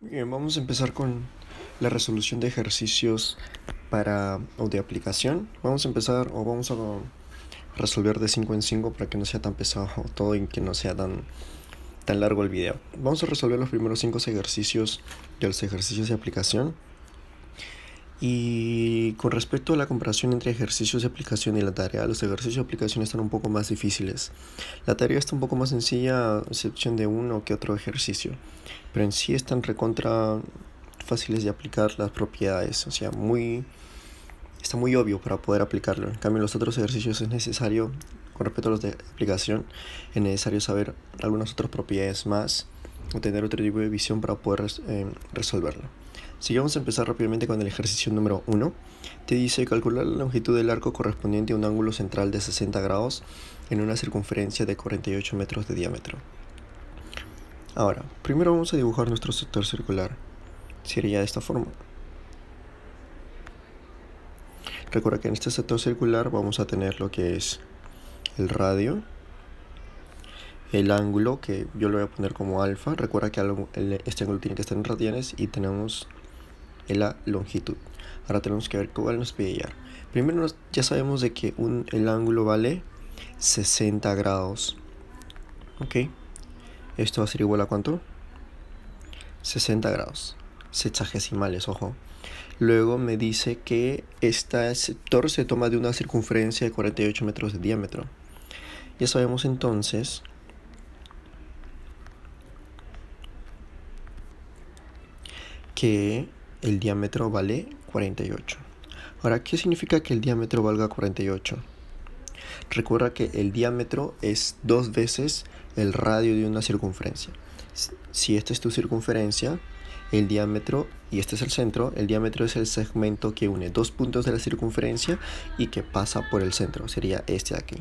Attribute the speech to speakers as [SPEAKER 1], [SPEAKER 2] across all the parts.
[SPEAKER 1] Bien, vamos a empezar con la resolución de ejercicios o de aplicación. Vamos a empezar o vamos a resolver de 5 en 5 para que no sea tan pesado todo y que no sea tan largo el video. Vamos a resolver los primeros 5 ejercicios de los ejercicios de aplicación. Y con respecto a la comparación entre ejercicios de aplicación y la tarea, los ejercicios de aplicación están un poco más difíciles. La tarea está un poco más sencilla, a excepción de uno que otro ejercicio, pero en sí están recontra fáciles de aplicar las propiedades, o sea, está muy obvio para poder aplicarlo. En cambio, los otros ejercicios es necesario, con respecto a los de aplicación, es necesario saber algunas otras propiedades más o tener otro tipo de visión para poder resolverlo. Si vamos a empezar rápidamente con el ejercicio número 1, te dice calcular la longitud del arco correspondiente a un ángulo central de 60 grados en una circunferencia de 48 metros de diámetro. Ahora, primero vamos a dibujar nuestro sector circular. Sería de esta forma. Recuerda que en este sector circular vamos a tener lo que es el radio, el ángulo, que yo lo voy a poner como alfa. Recuerda que este ángulo tiene que estar en radianes, y tenemos la longitud. Ahora tenemos que ver cuál nos pide hallar. Primero ya sabemos de que el ángulo vale 60 grados. ¿Ok? Esto va a ser igual a ¿cuánto? 60 grados. Sexagesimales, ojo. Luego me dice que este sector se toma de una circunferencia de 48 metros de diámetro. Ya sabemos entonces que el diámetro vale 48. Ahora, ¿qué significa que el diámetro valga 48? Recuerda que el diámetro es 2 veces el radio de una circunferencia. Si esta es tu circunferencia, el diámetro, y este es el centro, el diámetro es el segmento que une dos puntos de la circunferencia y que pasa por el centro, sería este de aquí.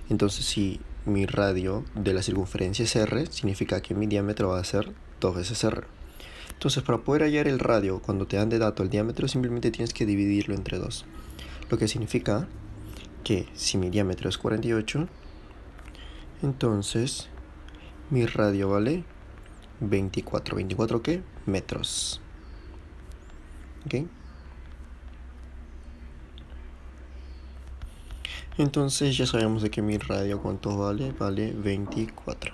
[SPEAKER 1] Entonces, si mi radio de la circunferencia es r, significa que mi diámetro va a ser 2 veces r. Entonces, para poder hallar el radio, cuando te dan de dato el diámetro, simplemente tienes que dividirlo entre 2. Lo que significa que si mi diámetro es 48, entonces mi radio vale 24. ¿24 qué? Metros. ¿Ok? Entonces ya sabemos de que mi radio cuánto vale. Vale 24.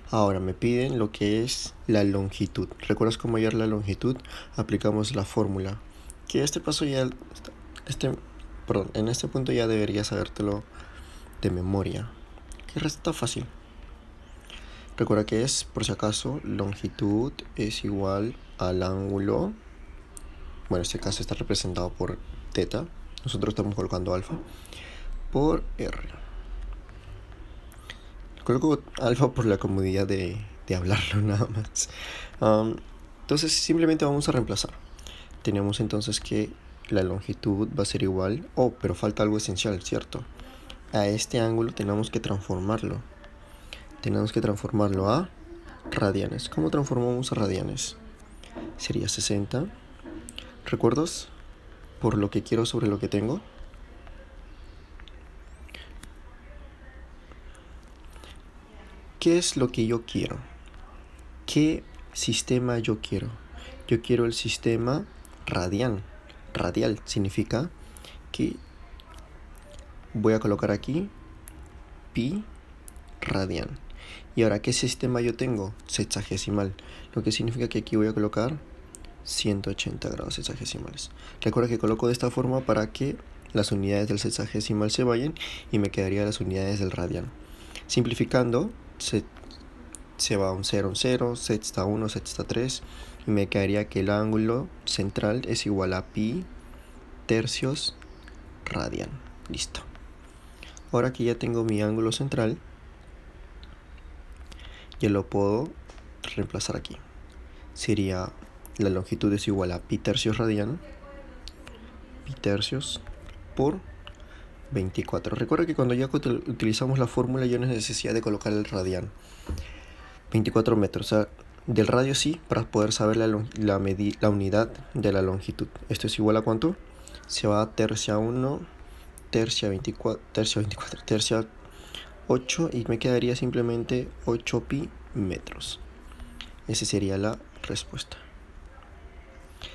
[SPEAKER 1] Ahora me piden lo que es la longitud. ¿Recuerdas cómo hallar la longitud? Aplicamos la fórmula. Que este paso ya... en este punto ya deberías sabértelo de memoria. Que está fácil. Recuerda que es, por si acaso, longitud es igual al ángulo. Bueno, este caso está representado por teta. Nosotros estamos colocando alfa. Por r. Coloco alfa por la comodidad de hablarlo nada más. Entonces simplemente vamos a reemplazar. Tenemos entonces que la longitud va a ser igual. Pero falta algo esencial, ¿cierto? A este ángulo tenemos que transformarlo. Tenemos que transformarlo a radianes. ¿Cómo transformamos a radianes? Sería 60. ¿Recuerdas? Por lo que quiero sobre lo que tengo. ¿Qué es lo que yo quiero? ¿Qué sistema yo quiero? Yo quiero el sistema radial. Radial significa que voy a colocar aquí pi radian. Y ahora, ¿qué sistema yo tengo? Sexagesimal. Lo que significa que aquí voy a colocar 180 grados sexagesimales. Recuerda que coloco de esta forma para que las unidades del sexagesimal se vayan y me quedarían las unidades del radian. Simplificando, se va un 0, un 0, sexta 1, sexta 3, y me quedaría que el ángulo central es igual a pi tercios radian. Listo. Ahora que ya tengo mi ángulo central, ya lo puedo reemplazar aquí. Sería la longitud es igual a pi tercios radian, pi tercios por 24. Recuerda que cuando ya utilizamos la fórmula ya no es necesidad de colocar el radian. 24 metros, o sea, del radio sí, para poder saber la unidad de la longitud. Esto es igual a ¿cuánto? Se va a tercia 1, tercia 24, tercia 8, y me quedaría simplemente 8 pi metros. Esa sería la respuesta.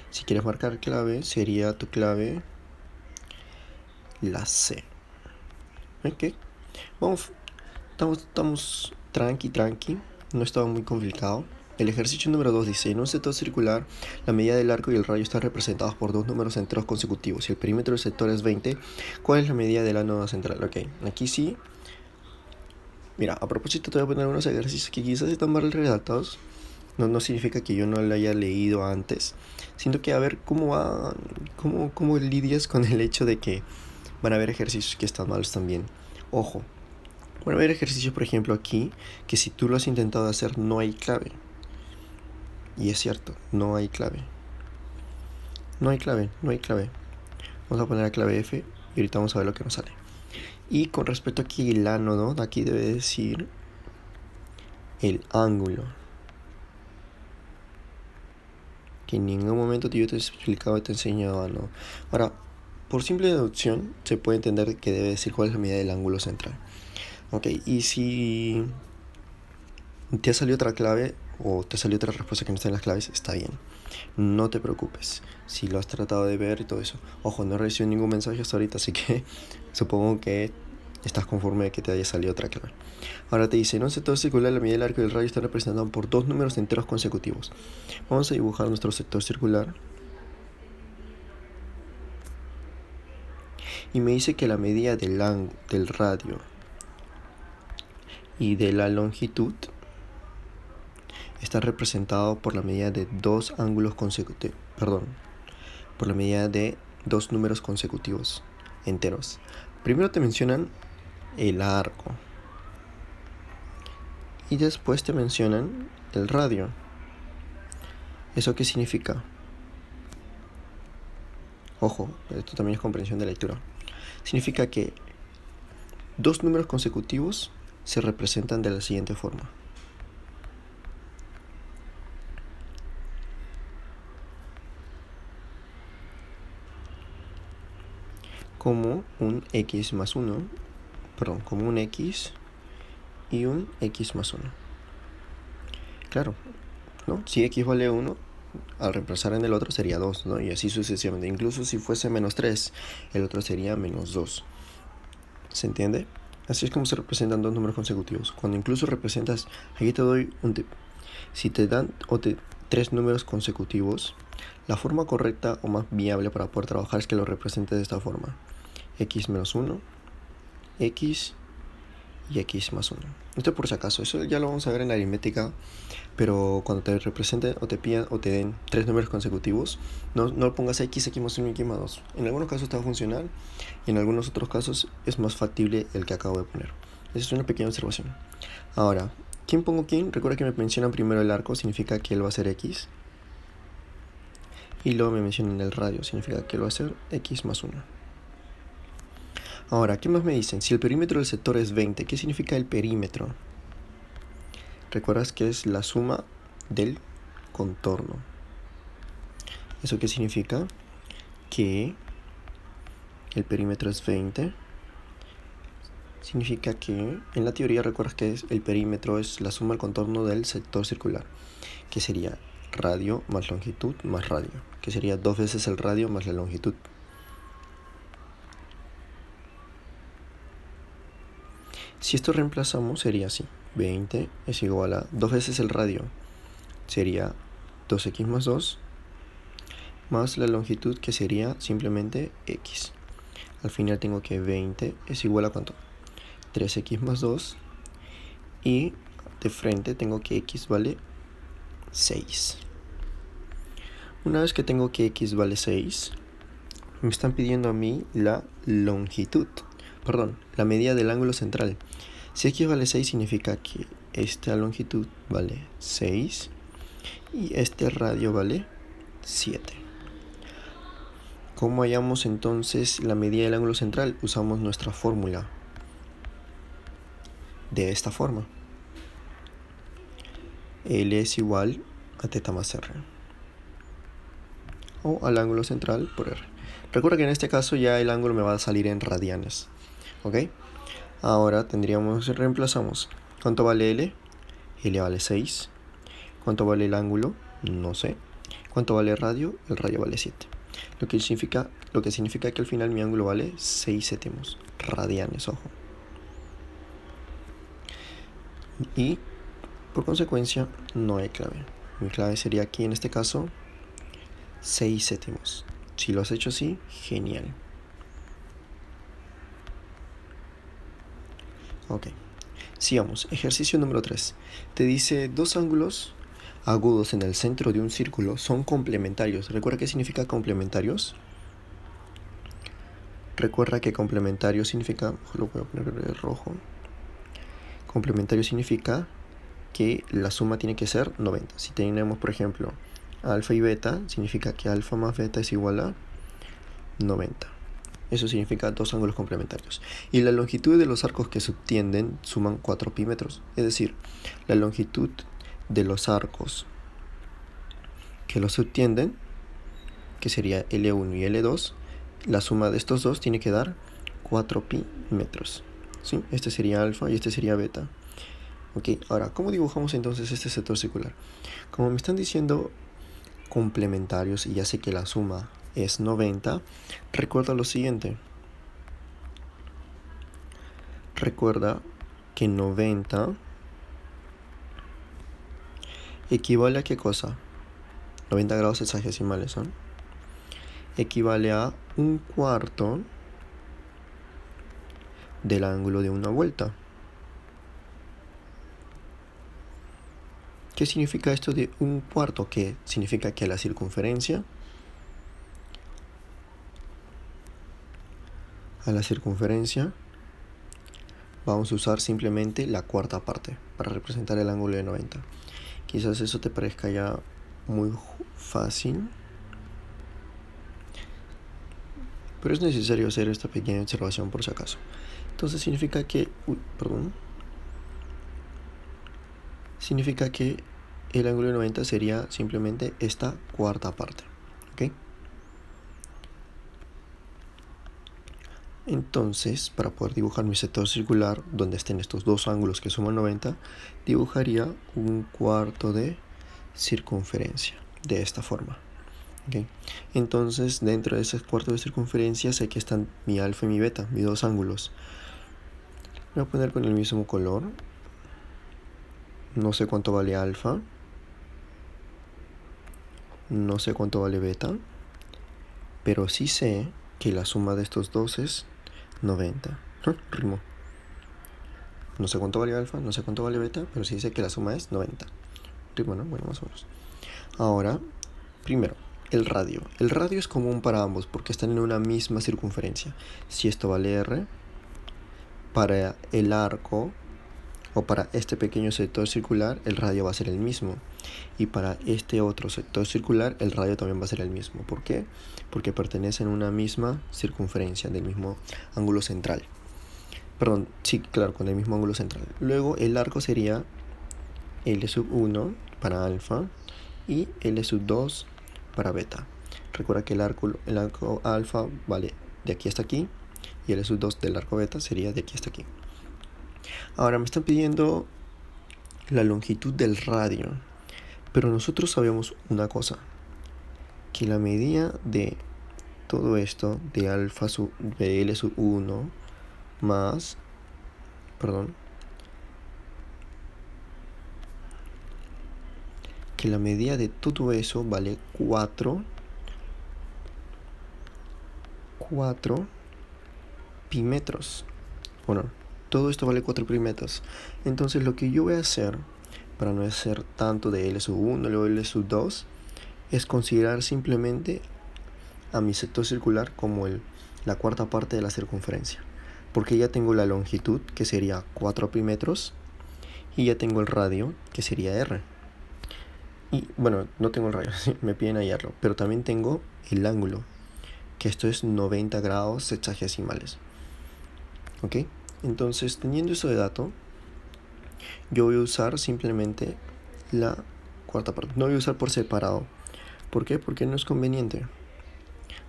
[SPEAKER 1] Si quieres marcar clave, sería tu clave la C. Ok. Estamos tranqui. No estaba muy complicado. El ejercicio número 2 dice: en un sector circular, la medida del arco y el radio están representados por dos números enteros consecutivos. Si el perímetro del sector es 20, ¿cuál es la medida del ánodo central? Ok, aquí sí. Mira, a propósito te voy a poner unos ejercicios que quizás están mal redactados. No significa que yo no lo haya leído antes. Siento que a ver cómo lidias con el hecho de que van a haber ejercicios que están malos también. Ojo, van a haber ejercicios, por ejemplo, aquí, que si tú lo has intentado hacer no hay clave. Y es cierto, no hay clave. No hay clave. Vamos a poner la clave F y ahorita vamos a ver lo que nos sale. Y con respecto aquí al ánodo, aquí debe decir el ángulo. Que en ningún momento yo te he explicado y te he enseñado ánodo. Ahora, por simple deducción, se puede entender que debe decir cuál es la medida del ángulo central. Ok, y si te ha salido otra clave o te salió otra respuesta que no está en las claves, está bien. No te preocupes si lo has tratado de ver y todo eso. Ojo, no he recibido ningún mensaje hasta ahorita, así que supongo que estás conforme de que te haya salido otra clave. Ahora te dice: en un sector circular, la medida del arco y del radio está representada por dos números enteros consecutivos. Vamos a dibujar nuestro sector circular. Y me dice que la medida del radio y de la longitud está representado por la medida de dos ángulos consecutivos. Por la medida de dos números consecutivos enteros. Primero te mencionan el arco y después te mencionan el radio. ¿Eso qué significa? Ojo, esto también es comprensión de lectura. Significa que dos números consecutivos se representan de la siguiente forma: como un x más 1, como un x y un x más 1. Claro, ¿no? Si x vale 1, al reemplazar en el otro sería 2, ¿no? Y así sucesivamente. Incluso si fuese menos 3, el otro sería menos 2. ¿Se entiende? Así es como se representan dos números consecutivos. Cuando incluso representas, aquí te doy un tip. Si te dan tres números consecutivos, la forma correcta o más viable para poder trabajar es que lo representes de esta forma: x menos 1, x y x más 1. Esto por si acaso, eso ya lo vamos a ver en la aritmética, pero cuando te representen o te pidan o te den tres números consecutivos, no pongas x más 1 y x más 2. En algunos casos te va a funcionar y en algunos otros casos es más factible el que acabo de poner. Esa es una pequeña observación. Ahora, ¿quién pongo quién? Recuerda que me mencionan primero el arco, significa que él va a ser x. Y luego me mencionan el radio, significa que él va a ser x más 1. Ahora, ¿qué más me dicen? Si el perímetro del sector es 20, ¿qué significa el perímetro? Recuerdas que es la suma del contorno. ¿Eso qué significa? Que el perímetro es 20. Significa que en la teoría recuerdas que el perímetro es la suma del contorno del sector circular, que sería radio más longitud más radio, que sería 2 veces el radio más la longitud. Si esto reemplazamos sería así: 20 es igual a 2 veces el radio, sería 2x más 2, más la longitud, que sería simplemente x. Al final tengo que 20 es igual a ¿cuánto? 3x más 2, y de frente tengo que x vale 6. Una vez que tengo que x vale 6, me están pidiendo a mí la longitud, la medida del ángulo central. Si x vale 6, significa que esta longitud vale 6 y este radio vale 7. ¿Cómo hallamos entonces la medida del ángulo central? Usamos nuestra fórmula de esta forma: L es igual a θ más R, o al ángulo central por R. Recuerda que en este caso ya el ángulo me va a salir en radianes, ¿ok? Ahora reemplazamos. ¿Cuánto vale L? L vale 6. ¿Cuánto vale el ángulo? No sé. ¿Cuánto vale el radio? El radio vale 7. Lo que significa que al final mi ángulo vale 6 séptimos radianes, ojo. Y por consecuencia no hay clave. Mi clave sería aquí en este caso 6 séptimos. Si lo has hecho así, genial. Ok. Sigamos. Ejercicio número 3. Te dice dos ángulos agudos en el centro de un círculo son complementarios. ¿Recuerda qué significa complementarios? Recuerda que complementario significa, lo voy a poner de rojo. Complementario significa que la suma tiene que ser 90. Si tenemos, por ejemplo, alfa y beta, significa que alfa más beta es igual a 90. Eso significa dos ángulos complementarios. Y la longitud de los arcos que subtienden suman 4 pi metros. Es decir, la longitud de los arcos que los subtienden, que sería L1 y L2, la suma de estos dos tiene que dar 4 pi metros. ¿Sí? Este sería alfa y este sería beta. Ok, ahora, ¿cómo dibujamos entonces este sector circular? Como me están diciendo complementarios y ya sé que la suma es 90, recuerda lo siguiente. Recuerda que 90 equivale a ¿qué cosa? 90 grados hexagesimales, ¿no? Equivale a 1/4 del ángulo de una vuelta. ¿Qué significa esto de 1/4? Que significa que la circunferencia vamos a usar simplemente la cuarta parte para representar el ángulo de 90. Quizás eso te parezca ya muy fácil, pero es necesario hacer esta pequeña observación por si acaso. Entonces significa que el ángulo de 90 sería simplemente esta cuarta parte. ¿Ok? Entonces, para poder dibujar mi sector circular donde estén estos dos ángulos que suman 90, dibujaría 1/4 de circunferencia de esta forma. ¿Okay? Entonces, dentro de ese cuarto de circunferencia sé que están mi alfa y mi beta, mis dos ángulos. Voy a poner con el mismo color. No sé cuánto vale alfa. No sé cuánto vale beta. Pero sí sé que la suma de estos dos es 90. Rimó. No sé cuánto vale alfa, no sé cuánto vale beta, pero sí sé que la suma es 90. Rimó, ¿no? Bueno, más o menos. Ahora, primero, el radio. El radio es común para ambos porque están en una misma circunferencia. Si esto vale R, para el arco o para este pequeño sector circular, el radio va a ser el mismo. Y para este otro sector circular, el radio también va a ser el mismo. ¿Por qué? Porque pertenecen a una misma circunferencia, del mismo ángulo central. Perdón, sí, claro, con el mismo ángulo central. Luego el arco sería L1 para alfa y L2 para beta. Recuerda que el arco alfa vale de aquí hasta aquí y L2 del arco beta sería de aquí hasta aquí. Ahora me están pidiendo la longitud del radio, pero nosotros sabemos una cosa, que la medida de todo esto de alfa de L1 más, que la medida de todo eso vale 4 pi metros. Bueno, todo esto vale 4 pi metros. Entonces lo que yo voy a hacer, para no hacer tanto de L1 luego L2, es considerar simplemente a mi sector circular como la cuarta parte de la circunferencia. Porque ya tengo la longitud, que sería 4 pi metros, y ya tengo el radio, que sería R. Y bueno, no tengo el radio, me piden hallarlo, pero también tengo el ángulo, que esto es 90 grados sexagesimales. ¿Ok? Entonces, teniendo eso de dato, yo voy a usar simplemente la cuarta parte. No voy a usar por separado. ¿Por qué? Porque no es conveniente.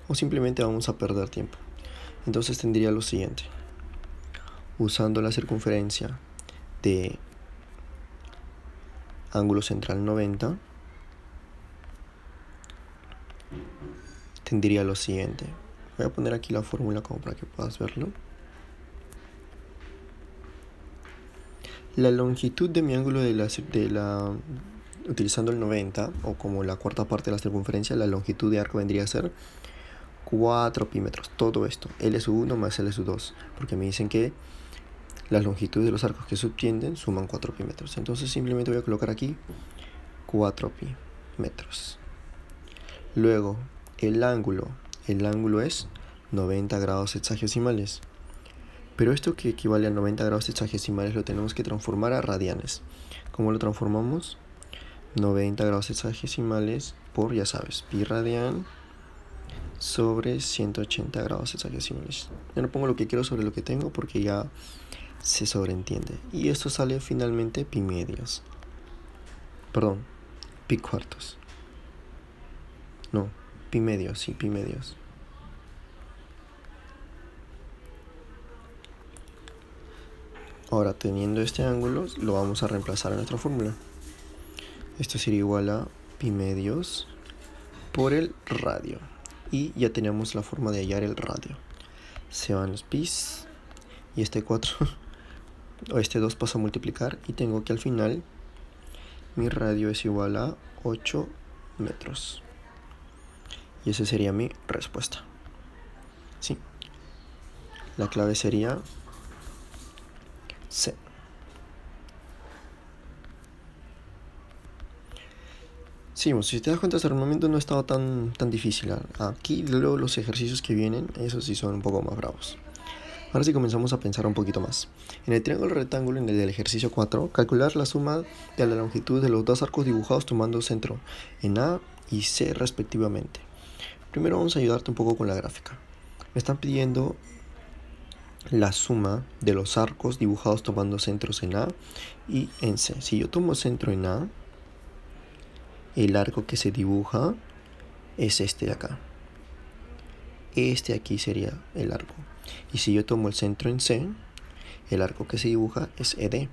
[SPEAKER 1] O simplemente vamos a perder tiempo. Entonces tendría lo siguiente. Usando la circunferencia de ángulo central 90, tendría lo siguiente. Voy a poner aquí la fórmula como para que puedas verlo. La longitud de mi ángulo utilizando el 90, o como la cuarta parte de la circunferencia, la longitud de arco vendría a ser 4 pi metros. Todo esto, L sub 1 más L sub 2, porque me dicen que las longitudes de los arcos que subtienden suman 4 pi metros. Entonces simplemente voy a colocar aquí 4 pi metros. Luego, el ángulo es 90 grados hexagesimales. Pero esto que equivale a 90 grados hexagesimales lo tenemos que transformar a radianes. ¿Cómo lo transformamos? 90 grados hexagesimales por, ya sabes, pi radian sobre 180 grados hexagesimales. Ya no pongo lo que quiero sobre lo que tengo porque ya se sobreentiende. Y esto sale finalmente pi medios. Perdón, pi cuartos. No, pi medios, sí, pi medios. Ahora, teniendo este ángulo, lo vamos a reemplazar en nuestra fórmula. Esto sería igual a pi medios por el radio. Y ya tenemos la forma de hallar el radio. Se van los pis y este 4 o este 2 pasa a multiplicar y tengo que al final mi radio es igual a 8 metros. Y esa sería mi respuesta. Sí. La clave sería C. Sí, si te das cuenta, hasta el momento no ha estado tan difícil. Aquí luego los ejercicios que vienen, esos sí son un poco más bravos. Ahora sí comenzamos a pensar un poquito más. En el triángulo rectángulo, en el del ejercicio 4, calcular la suma de la longitud de los dos arcos dibujados tomando centro en A y C respectivamente. Primero vamos a ayudarte un poco con la gráfica. Me están pidiendo la suma de los arcos dibujados tomando centros en A y en C. Si yo tomo centro en A, el arco que se dibuja es este de acá. Este aquí sería el arco. Y si yo tomo el centro en C, el arco que se dibuja es ED.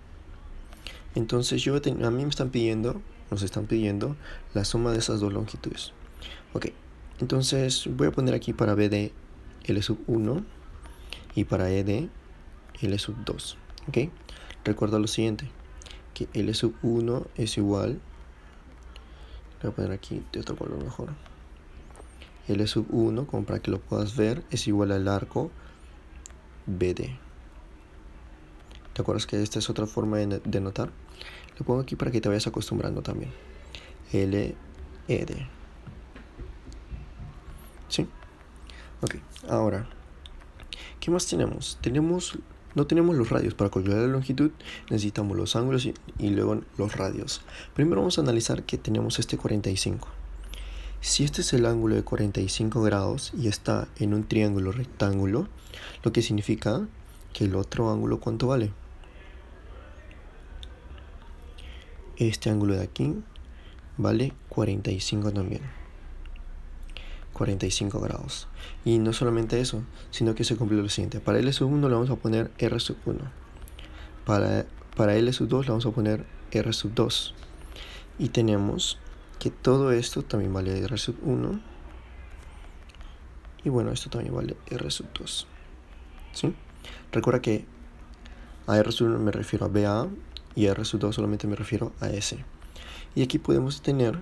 [SPEAKER 1] Entonces a mí nos están pidiendo la suma de esas dos longitudes. Ok, entonces voy a poner aquí para BD L sub 1 y para ED L sub 2. Ok, recuerda lo siguiente, que L sub 1 es igual, voy a poner aquí de otro color mejor. L sub 1, como para que lo puedas ver, es igual al arco BD. ¿Te acuerdas que esta es otra forma de notar? Lo pongo aquí para que te vayas acostumbrando también. LED. ¿Sí? Ok, ahora, ¿qué más tenemos? No tenemos los radios. Para calcular la longitud necesitamos los ángulos y luego los radios. Primero vamos a analizar que tenemos este 45. Si este es el ángulo de 45 grados y está en un triángulo rectángulo, lo que significa que el otro ángulo, ¿cuánto vale? Este ángulo de aquí vale 45 también. 45 grados. Y no solamente eso, sino que se cumple lo siguiente. Para L sub 1 le vamos a poner R sub 1. Para L sub 2 le vamos a poner R sub 2. Y tenemos que todo esto también vale R sub 1. Y bueno, esto también vale R sub 2. ¿Sí? Recuerda que a R sub 1 me refiero a BA y a R sub 2 solamente me refiero a S. Y aquí podemos tener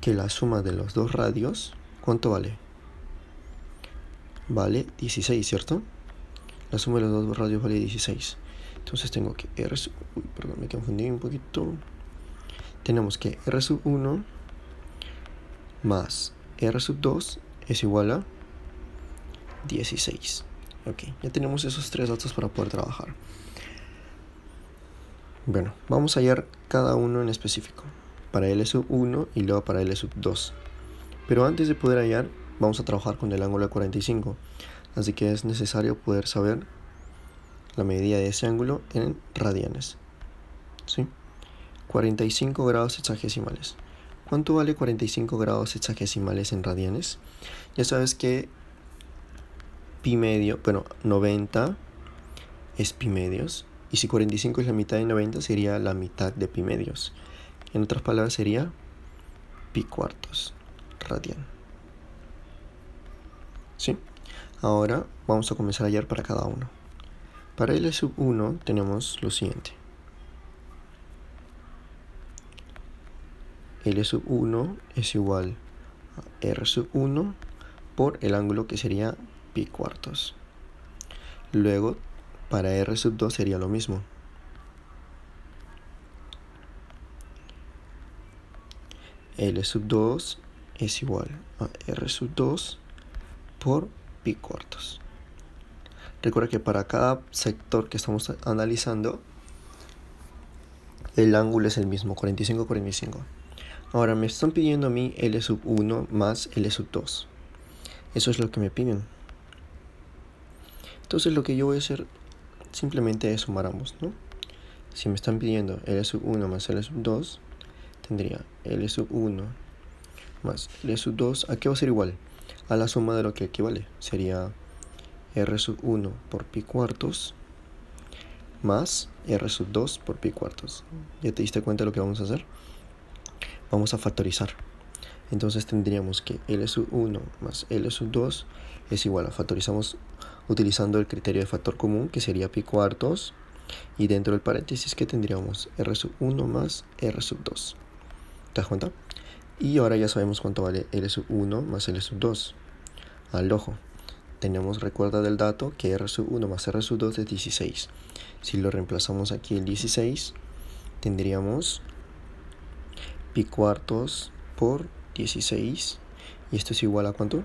[SPEAKER 1] que la suma de los dos radios, ¿cuánto vale? Vale 16, ¿cierto? La suma de los dos radios vale 16. Entonces tengo que R sub... perdón, me confundí un poquito. Tenemos que R sub 1 más R sub 2 es igual a 16. Ok, ya tenemos esos tres datos para poder trabajar. Bueno, vamos a hallar cada uno en específico. Para L sub 1 y luego para L sub 2. Pero antes de poder hallar, vamos a trabajar con el ángulo de 45. Así que es necesario poder saber la medida de ese ángulo en radianes. ¿Sí? 45 grados hexagesimales. ¿Cuánto vale 45 grados hexagesimales en radianes? Ya sabes que pi medio, bueno, 90 es pi medios. Y si 45 es la mitad de 90, sería la mitad de pi medios. En otras palabras, sería pi cuartos radian. ¿Sí? Ahora vamos a comenzar a hallar para cada uno. Para L sub 1 tenemos lo siguiente. L sub 1 es igual a R sub 1 por el ángulo que sería pi cuartos. Luego, para R sub 2 sería lo mismo. L sub 2 es igual a R sub 2 por pi cuartos. Recuerda que para cada sector que estamos analizando, el ángulo es el mismo, 45-45. Ahora me están pidiendo a mí L sub 1 más L sub 2. Eso es lo que me piden. Entonces lo que yo voy a hacer simplemente es sumar ambos, ¿no? Si me están pidiendo L sub 1 más L sub 2, tendría L sub 1 más L sub 2. ¿A qué va a ser igual? A la suma de lo que equivale. Sería R sub 1 por pi cuartos más R sub 2 por pi cuartos. ¿Ya te diste cuenta de lo que vamos a hacer? Vamos a factorizar. Entonces tendríamos que L sub 1 más L sub 2 es igual a factorizamos utilizando el criterio de factor común, que sería pi cuartos, y dentro del paréntesis que tendríamos R sub 1 más R sub 2. ¿Te das cuenta? Y ahora ya sabemos cuánto vale L sub 1 más L sub 2. Al ojo. Tenemos, recuerda del dato, que R sub 1 más R sub 2 es 16. Si lo reemplazamos aquí el 16, tendríamos pi cuartos por 16. Y esto es igual a ¿cuánto?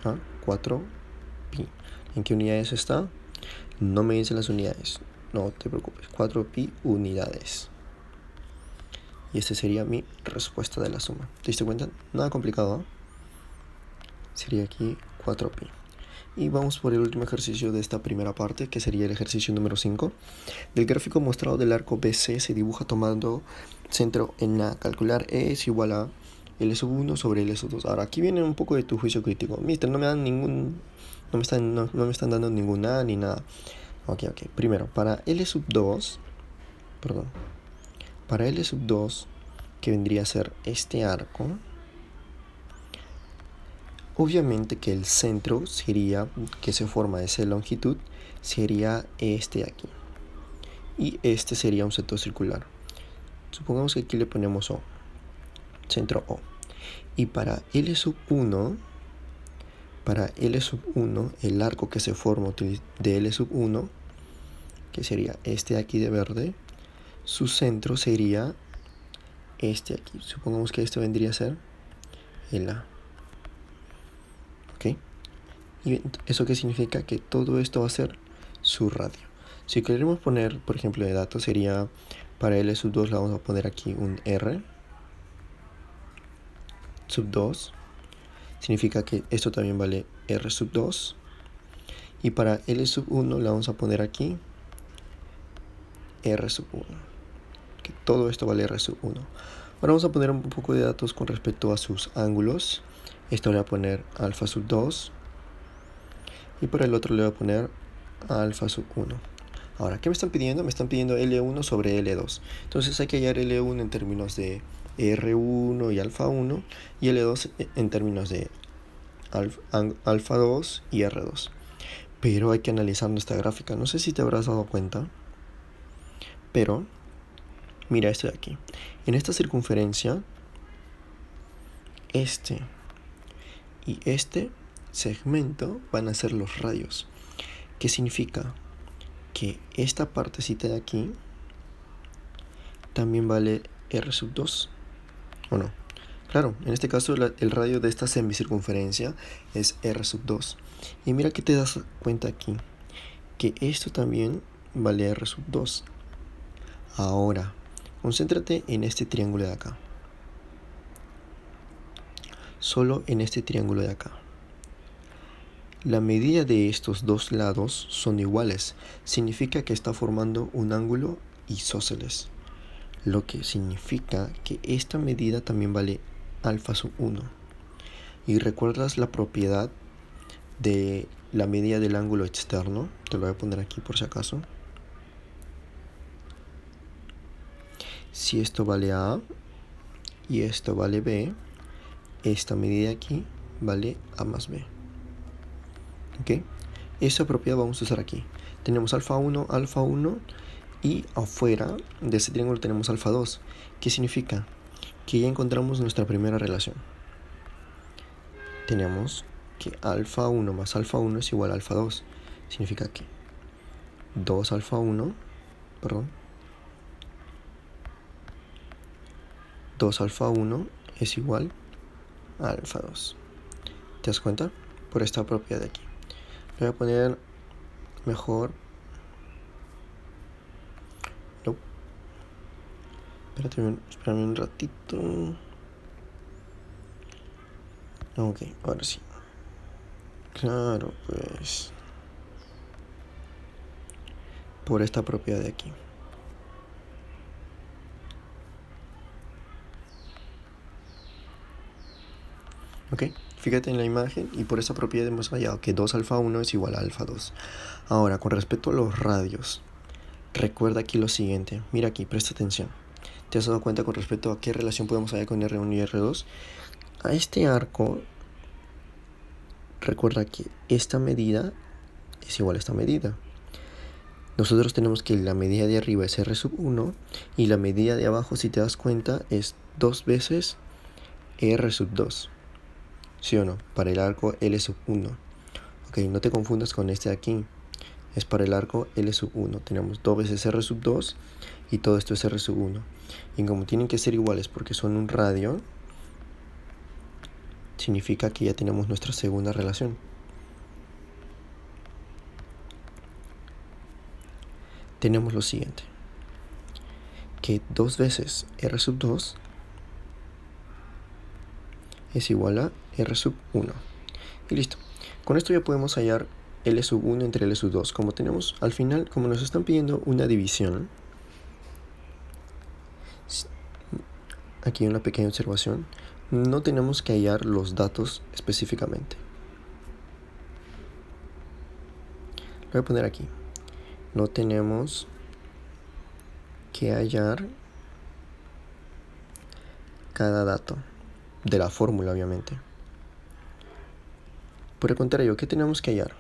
[SPEAKER 1] A 4pi. ¿En qué unidades está? No me dicen las unidades. No te preocupes. 4pi unidades. Y esta sería mi respuesta de la suma. ¿Te diste cuenta? Nada complicado, ¿eh? Sería aquí 4pi. Y vamos por el último ejercicio de esta primera parte, que sería el ejercicio número 5. Del gráfico mostrado del arco BC se dibuja tomando centro en A. Calcular E es igual a L sub 1 sobre L sub 2. Ahora, aquí viene un poco de tu juicio crítico. Mister, no me dan ningún... No me están dando ningún A ni nada. Ok. Primero, para L sub 2... Perdón. Para L sub 2, que vendría a ser este arco... Obviamente que el centro sería, que se forma de esa longitud, sería este de aquí. Y este sería un sector circular. Supongamos que aquí le ponemos O. Centro O. Y para L sub 1, el arco que se forma de L sub 1, que sería este de aquí de verde, su centro sería este de aquí. Supongamos que esto vendría a ser el A. ¿Y eso qué significa? Que todo esto va a ser su radio. Si queremos poner, por ejemplo, de datos, sería para L sub 2 le vamos a poner aquí un R sub 2. Significa que esto también vale R sub 2. Y para L sub 1 le vamos a poner aquí R sub 1. Que todo esto vale R sub 1. Ahora vamos a poner un poco de datos con respecto a sus ángulos. Esto le voy a poner alfa sub 2. Y para el otro le voy a poner alfa sub 1. Ahora, ¿qué me están pidiendo? Me están pidiendo L1 sobre L2. Entonces hay que hallar L1 en términos de R1 y alfa 1. Y L2 en términos de alfa 2 y R2. Pero hay que analizar nuestra gráfica. No sé si te habrás dado cuenta. Pero, mira esto de aquí. En esta circunferencia, este y este segmento van a ser los radios. ¿Qué significa? Que esta partecita de aquí también vale R sub 2, ¿o no? Claro, en este caso el radio de esta semicircunferencia es R sub 2. Y mira que te das cuenta aquí, que esto también vale R sub 2. Ahora, concéntrate en este triángulo de acá. Solo en este triángulo de acá. La medida de estos dos lados son iguales. Significa que está formando un ángulo isósceles. Lo que significa que esta medida también vale alfa sub 1. ¿Y recuerdas la propiedad de la medida del ángulo externo? Te lo voy a poner aquí por si acaso. Si esto vale A y esto vale B, esta medida aquí vale A más B. ¿Ok? Esa propiedad vamos a usar aquí. Tenemos alfa 1, y afuera de este triángulo tenemos alfa 2. ¿Qué significa? Que ya encontramos nuestra primera relación. Tenemos que alfa 1 más alfa 1 es igual a alfa 2. Significa que 2 alfa 1, 2 alfa 1 es igual a alfa 2. ¿Te das cuenta? Por esta propiedad de aquí. Le voy a poner mejor. No. Espérame un ratito. Ok, ahora sí. Claro, pues. Por esta propiedad de aquí. Ok, fíjate en la imagen y por esta propiedad hemos hallado que 2 alfa 1 es igual a alfa 2. Ahora, con respecto a los radios, recuerda aquí lo siguiente. Mira aquí, presta atención. ¿Te has dado cuenta con respecto a qué relación podemos hallar con R1 y R2? A este arco, recuerda que esta medida es igual a esta medida. Nosotros tenemos que la medida de arriba es R sub 1 y la medida de abajo, si te das cuenta, es 2 veces R sub 2. ¿Sí o no? Para el arco L sub 1. Ok, no te confundas con este de aquí. Es para el arco L sub 1. Tenemos 2 veces R sub 2 y todo esto es R sub 1. Y como tienen que ser iguales porque son un radio, significa que ya tenemos nuestra segunda relación. Tenemos lo siguiente. Que 2 veces R sub 2 es igual a R sub 1. Y listo. Con esto ya podemos hallar L sub 1 entre L sub 2. Como tenemos al final, como nos están pidiendo una división, aquí una pequeña observación, no tenemos que hallar los datos específicamente. Lo voy a poner aquí. No tenemos que hallar cada dato de la fórmula, obviamente. Por el contrario, ¿qué tenemos que hallar?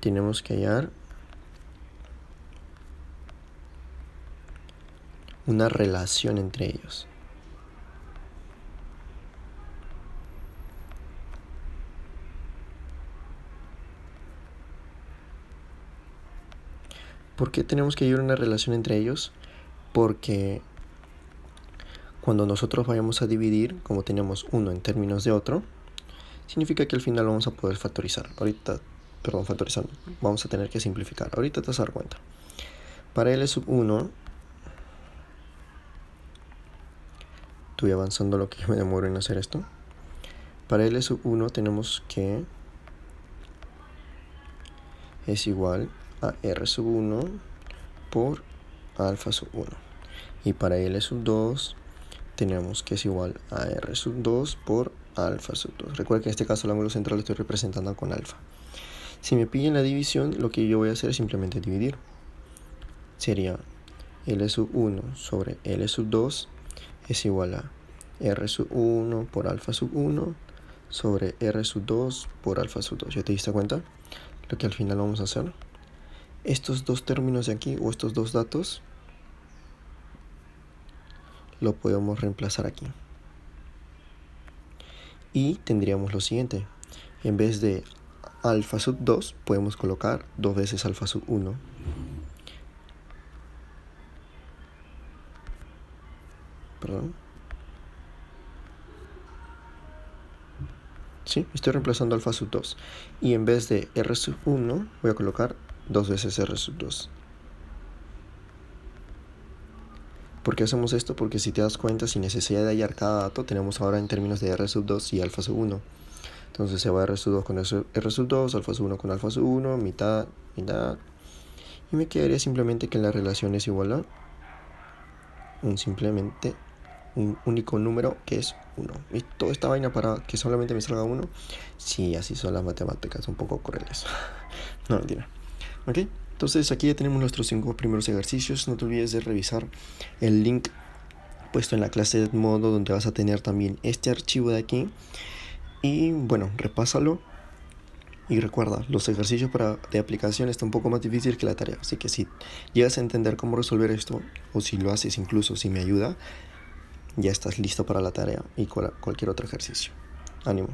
[SPEAKER 1] Tenemos que hallar una relación entre ellos. ¿Por qué tenemos que hallar una relación entre ellos? Porque cuando nosotros vayamos a dividir, como tenemos uno en términos de otro, significa que al final vamos a poder factorizar. Factorizar, vamos a tener que simplificar. Ahorita te vas a dar cuenta. Para L sub 1, estoy avanzando lo que yo me demoro en hacer esto. Para L sub 1 tenemos que es igual a R sub 1 por alfa sub 1. Y para L sub 2 tenemos que es igual a R sub 2 por alfa sub 2. Recuerda que en este caso el ángulo central lo estoy representando con alfa. Si me piden la división, lo que yo voy a hacer es simplemente dividir. Sería L sub 1 sobre L sub 2 es igual a R sub 1 por alfa sub 1 sobre R sub 2 por alfa sub 2. ¿Ya te diste cuenta? Lo que al final vamos a hacer. Estos dos términos de aquí, o estos dos datos, lo podemos reemplazar aquí. Y tendríamos lo siguiente. En vez de alfa sub 2, podemos colocar 2 veces alfa sub 1. Perdón. Sí, estoy reemplazando alfa sub 2. Y en vez de R sub 1, voy a colocar 2 veces R sub 2. ¿Por qué hacemos esto? Porque si te das cuenta, sin necesidad de hallar cada dato, tenemos ahora en términos de R sub 2 y alfa sub 1. Entonces se va R sub 2 con R sub 2, alfa sub 1 con alfa sub 1, mitad, mitad. Y me quedaría simplemente que la relación es igual a simplemente un único número que es 1. ¿Y toda esta vaina para que solamente me salga 1? Sí, así son las matemáticas, un poco crueles. No, mentira. ¿Ok? Entonces aquí ya tenemos nuestros 5 primeros ejercicios. No te olvides de revisar el link puesto en la clase de Edmodo, donde vas a tener también este archivo de aquí. Y bueno, repásalo. Y recuerda, los ejercicios de aplicación están un poco más difíciles que la tarea. Así que si llegas a entender cómo resolver esto, o si lo haces incluso sin mi ayuda, ya estás listo para la tarea y cualquier otro ejercicio. Ánimo.